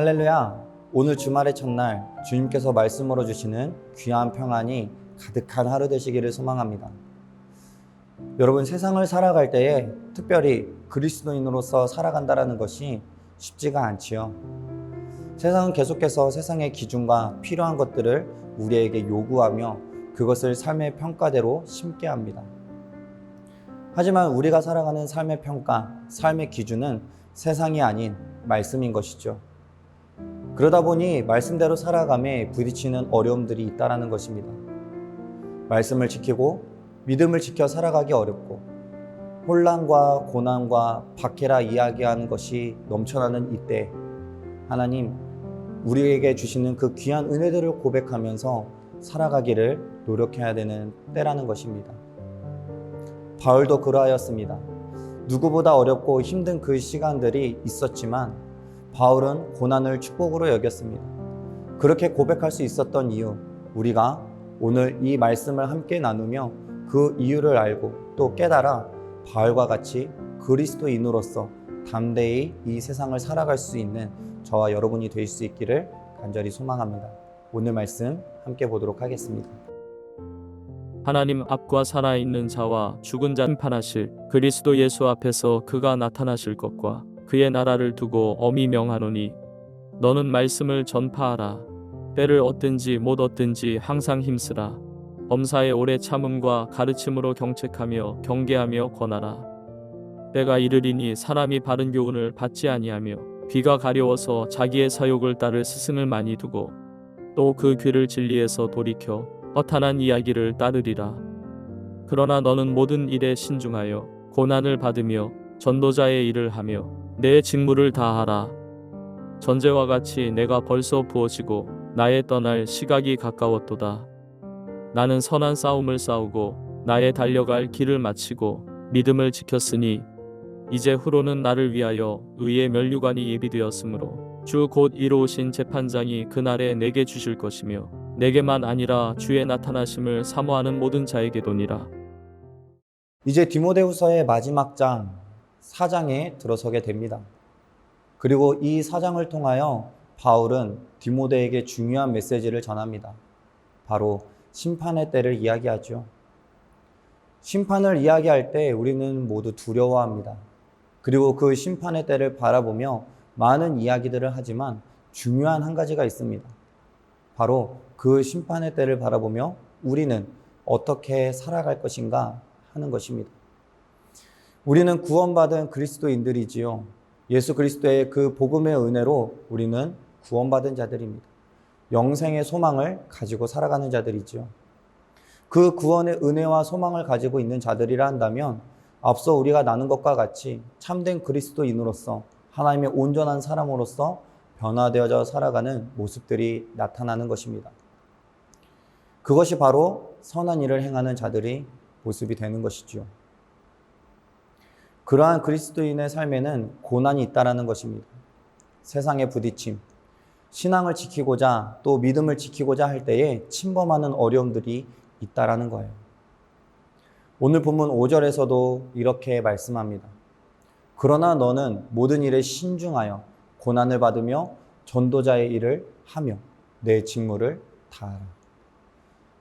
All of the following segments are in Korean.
할렐루야! 오늘 주말의 첫날 주님께서 말씀으로 주시는 귀한 평안이 가득한 하루 되시기를 소망합니다. 여러분, 세상을 살아갈 때에 특별히 그리스도인으로서 살아간다는 것이 쉽지가 않지요. 세상은 계속해서 세상의 기준과 필요한 것들을 우리에게 요구하며 그것을 삶의 평가대로 심게 합니다. 하지만 우리가 살아가는 삶의 평가, 삶의 기준은 세상이 아닌 말씀인 것이죠. 그러다 보니 말씀대로 살아감에 부딪히는 어려움들이 있다는 것입니다. 말씀을 지키고 믿음을 지켜 살아가기 어렵고 혼란과 고난과 박해라 이야기하는 것이 넘쳐나는 이때 하나님, 우리에게 주시는 그 귀한 은혜들을 고백하면서 살아가기를 노력해야 되는 때라는 것입니다. 바울도 그러하였습니다. 누구보다 어렵고 힘든 그 시간들이 있었지만 바울은 고난을 축복으로 여겼습니다. 그렇게 고백할 수 있었던 이유, 우리가 오늘 이 말씀을 함께 나누며 그 이유를 알고 또 깨달아 바울과 같이 그리스도인으로서 담대히 이 세상을 살아갈 수 있는 저와 여러분이 될 수 있기를 간절히 소망합니다. 오늘 말씀 함께 보도록 하겠습니다. 하나님 앞과 살아있는 자와 죽은 자 심판하실 그리스도 예수 앞에서 그가 나타나실 것과 그의 나라를 두고 엄히 명하노니 너는 말씀을 전파하라. 때를 얻든지 못 얻든지 항상 힘쓰라. 범사의 오래 참음과 가르침으로 경책하며 경계하며 권하라. 때가 이르리니 사람이 바른 교훈을 받지 아니하며 귀가 가려워서 자기의 사욕을 따를 스승을 많이 두고 또 그 귀를 진리에서 돌이켜 허탄한 이야기를 따르리라. 그러나 너는 모든 일에 신중하여 고난을 받으며 전도자의 일을 하며 내 직무를 다하라. 전제와 같이 내가 벌써 부어지고 나의 떠날 시각이 가까웠도다. 나는 선한 싸움을 싸우고 나의 달려갈 길을 마치고 믿음을 지켰으니 이제 후로는 나를 위하여 의의 면류관이 예비되었으므로 주 곧 이로우신 재판장이 그날에 내게 주실 것이며 내게만 아니라 주의 나타나심을 사모하는 모든 자에게도니라. 이제 디모데후서의 마지막 장 4장에 들어서게 됩니다. 그리고 이 4장을 통하여 바울은 디모데에게 중요한 메시지를 전합니다. 바로 심판의 때를 이야기하죠. 심판을 이야기할 때 우리는 모두 두려워합니다. 그리고 그 심판의 때를 바라보며 많은 이야기들을 하지만 중요한 한 가지가 있습니다. 바로 그 심판의 때를 바라보며 우리는 어떻게 살아갈 것인가 하는 것입니다. 우리는 구원받은 그리스도인들이지요. 예수 그리스도의 그 복음의 은혜로 우리는 구원받은 자들입니다. 영생의 소망을 가지고 살아가는 자들이지요. 그 구원의 은혜와 소망을 가지고 있는 자들이라 한다면 앞서 우리가 나눈 것과 같이 참된 그리스도인으로서 하나님의 온전한 사람으로서 변화되어져 살아가는 모습들이 나타나는 것입니다. 그것이 바로 선한 일을 행하는 자들의 모습이 되는 것이죠. 그러한 그리스도인의 삶에는 고난이 있다는 것입니다. 세상의 부딪힘, 신앙을 지키고자 또 믿음을 지키고자 할 때에 침범하는 어려움들이 있다는 거예요. 오늘 본문 5절에서도 이렇게 말씀합니다. 그러나 너는 모든 일에 신중하여 고난을 받으며 전도자의 일을 하며 내 직무를 다하라.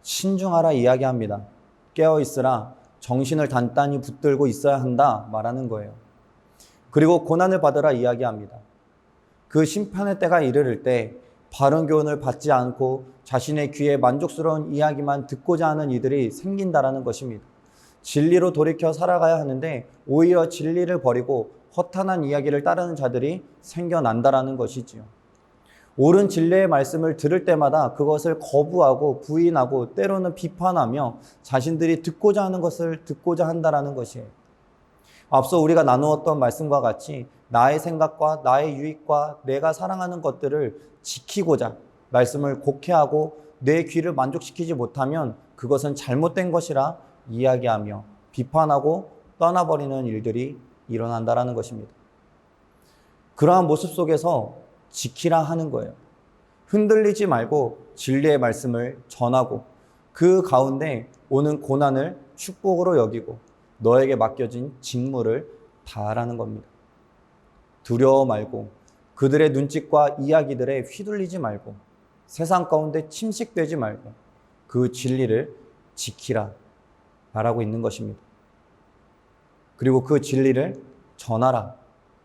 신중하라 이야기합니다. 깨어있으라, 정신을 단단히 붙들고 있어야 한다 말하는 거예요. 그리고 고난을 받으라 이야기합니다. 그 심판의 때가 이르를 때 바른 교훈을 받지 않고 자신의 귀에 만족스러운 이야기만 듣고자 하는 이들이 생긴다라는 것입니다. 진리로 돌이켜 살아가야 하는데 오히려 진리를 버리고 허탄한 이야기를 따르는 자들이 생겨난다라는 것이지요. 옳은 진리의 말씀을 들을 때마다 그것을 거부하고 부인하고 때로는 비판하며 자신들이 듣고자 하는 것을 듣고자 한다라는 것이에요. 앞서 우리가 나누었던 말씀과 같이 나의 생각과 나의 유익과 내가 사랑하는 것들을 지키고자 말씀을 곡해하고 내 귀를 만족시키지 못하면 그것은 잘못된 것이라 이야기하며 비판하고 떠나버리는 일들이 일어난다라는 것입니다. 그러한 모습 속에서 지키라 하는 거예요. 흔들리지 말고 진리의 말씀을 전하고 그 가운데 오는 고난을 축복으로 여기고 너에게 맡겨진 직무를 다하라는 겁니다. 두려워 말고 그들의 눈짓과 이야기들에 휘둘리지 말고 세상 가운데 침식되지 말고 그 진리를 지키라 말하고 있는 것입니다. 그리고 그 진리를 전하라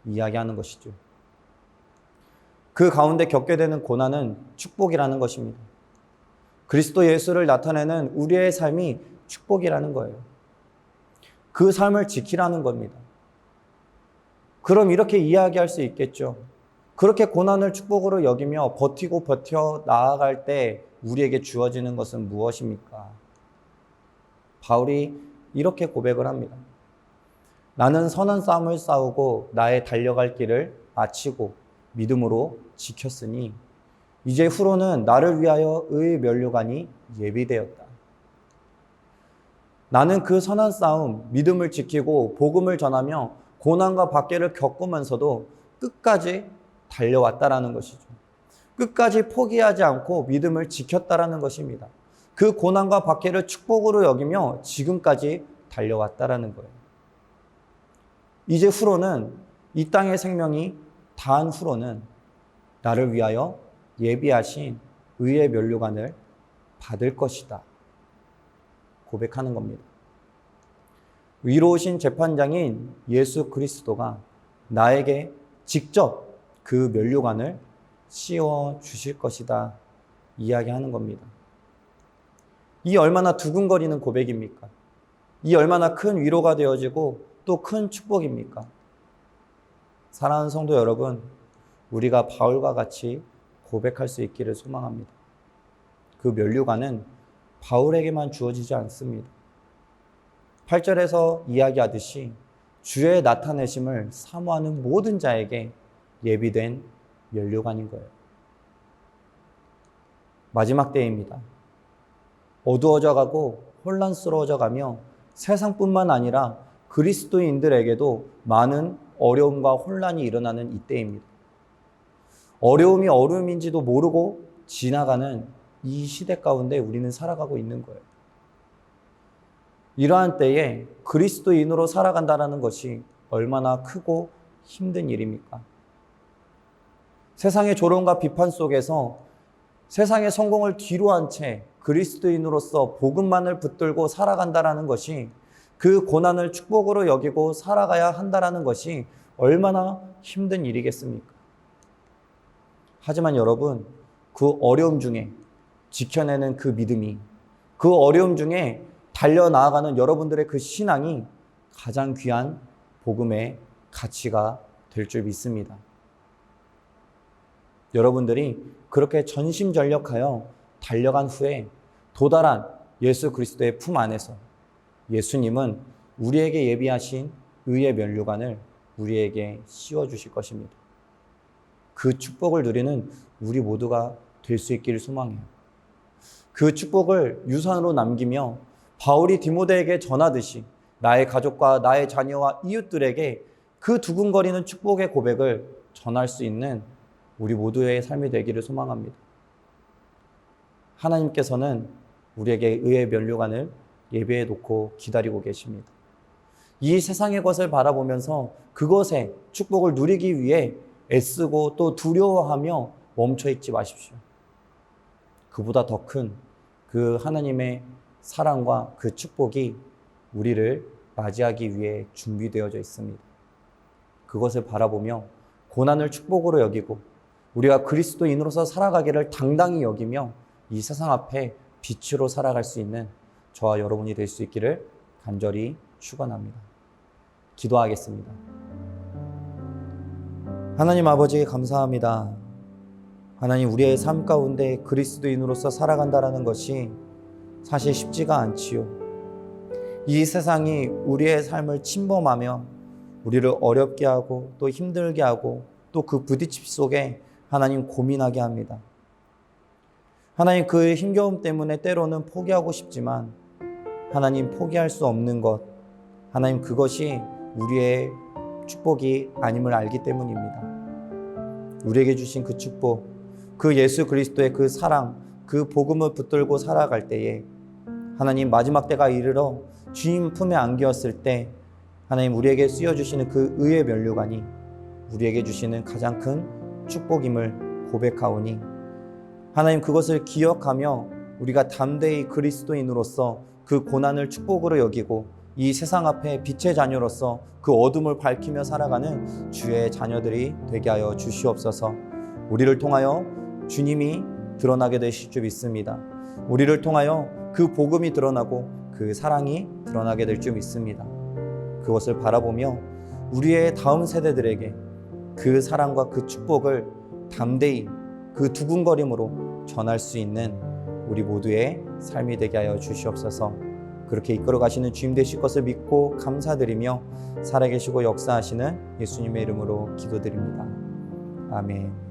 이야기하는 것이죠. 그 가운데 겪게 되는 고난은 축복이라는 것입니다. 그리스도 예수를 나타내는 우리의 삶이 축복이라는 거예요. 그 삶을 지키라는 겁니다. 그럼 이렇게 이야기할 수 있겠죠. 그렇게 고난을 축복으로 여기며 버티고 버텨 나아갈 때 우리에게 주어지는 것은 무엇입니까? 바울이 이렇게 고백을 합니다. 나는 선한 싸움을 싸우고 나의 달려갈 길을 마치고 믿음으로 지켰으니 이제 후로는 나를 위하여 의의 면류관이 예비되었다. 나는 그 선한 싸움, 믿음을 지키고 복음을 전하며 고난과 박해를 겪으면서도 끝까지 달려왔다라는 것이죠. 끝까지 포기하지 않고 믿음을 지켰다라는 것입니다. 그 고난과 박해를 축복으로 여기며 지금까지 달려왔다라는 거예요. 이제 후로는 이 땅의 생명이 다한 후로는 나를 위하여 예비하신 의의 면류관을 받을 것이다. 고백하는 겁니다. 위로우신 재판장인 예수 그리스도가 나에게 직접 그 면류관을 씌워 주실 것이다. 이야기하는 겁니다. 이 얼마나 두근거리는 고백입니까? 이 얼마나 큰 위로가 되어지고 또 큰 축복입니까? 사랑하는 성도 여러분, 우리가 바울과 같이 고백할 수 있기를 소망합니다. 그 면류관은 바울에게만 주어지지 않습니다. 8절에서 이야기하듯이 주의 나타내심을 사모하는 모든 자에게 예비된 면류관인 거예요. 마지막 때입니다. 어두워져 가고 혼란스러워져 가며 세상뿐만 아니라 그리스도인들에게도 많은 어려움과 혼란이 일어나는 이때입니다. 어려움이 어려움인지도 모르고 지나가는 이 시대 가운데 우리는 살아가고 있는 거예요. 이러한 때에 그리스도인으로 살아간다는 것이 얼마나 크고 힘든 일입니까? 세상의 조롱과 비판 속에서 세상의 성공을 뒤로한 채 그리스도인으로서 복음만을 붙들고 살아간다는 것이 그 고난을 축복으로 여기고 살아가야 한다는 것이 얼마나 힘든 일이겠습니까? 하지만 여러분, 그 어려움 중에 지켜내는 그 믿음이, 그 어려움 중에 달려나아가는 여러분들의 그 신앙이 가장 귀한 복음의 가치가 될 줄 믿습니다. 여러분들이 그렇게 전심전력하여 달려간 후에 도달한 예수 그리스도의 품 안에서 예수님은 우리에게 예비하신 의의 면류관을 우리에게 씌워주실 것입니다. 그 축복을 누리는 우리 모두가 될 수 있기를 소망해요. 그 축복을 유산으로 남기며 바울이 디모데에게 전하듯이 나의 가족과 나의 자녀와 이웃들에게 그 두근거리는 축복의 고백을 전할 수 있는 우리 모두의 삶이 되기를 소망합니다. 하나님께서는 우리에게 의의 면류관을 예배해 놓고 기다리고 계십니다. 이 세상의 것을 바라보면서 그것의 축복을 누리기 위해 애쓰고 또 두려워하며 멈춰 있지 마십시오. 그보다 더 큰 그 하나님의 사랑과 그 축복이 우리를 맞이하기 위해 준비되어져 있습니다. 그것을 바라보며 고난을 축복으로 여기고 우리가 그리스도인으로서 살아가기를 당당히 여기며 이 세상 앞에 빛으로 살아갈 수 있는 저와 여러분이 될 수 있기를 간절히 축원합니다. 기도하겠습니다. 하나님 아버지 감사합니다. 하나님, 우리의 삶 가운데 그리스도인으로서 살아간다는 것이 사실 쉽지가 않지요. 이 세상이 우리의 삶을 침범하며 우리를 어렵게 하고 또 힘들게 하고 또 그 부딪힘 속에 하나님 고민하게 합니다. 하나님, 그 힘겨움 때문에 때로는 포기하고 싶지만 하나님, 포기할 수 없는 것, 하나님, 그것이 우리의 축복이 아님을 알기 때문입니다. 우리에게 주신 그 축복, 그 예수 그리스도의 그 사랑, 그 복음을 붙들고 살아갈 때에 하나님, 마지막 때가 이르러 주님 품에 안겼을 때 하나님, 우리에게 씌워주시는 그 의의 면류관이 우리에게 주시는 가장 큰 축복임을 고백하오니 하나님, 그것을 기억하며 우리가 담대히 그리스도인으로서 그 고난을 축복으로 여기고 이 세상 앞에 빛의 자녀로서 그 어둠을 밝히며 살아가는 주의 자녀들이 되게 하여 주시옵소서. 우리를 통하여 주님이 드러나게 되실 줄 믿습니다. 우리를 통하여 그 복음이 드러나고 그 사랑이 드러나게 될 줄 믿습니다. 그것을 바라보며 우리의 다음 세대들에게 그 사랑과 그 축복을 담대히 그 두근거림으로 전할 수 있는 우리 모두의 삶이 되게 하여 주시옵소서. 그렇게 이끌어 가시는 주님 되실 것을 믿고 감사드리며 살아계시고 역사하시는 예수님의 이름으로 기도드립니다. 아멘.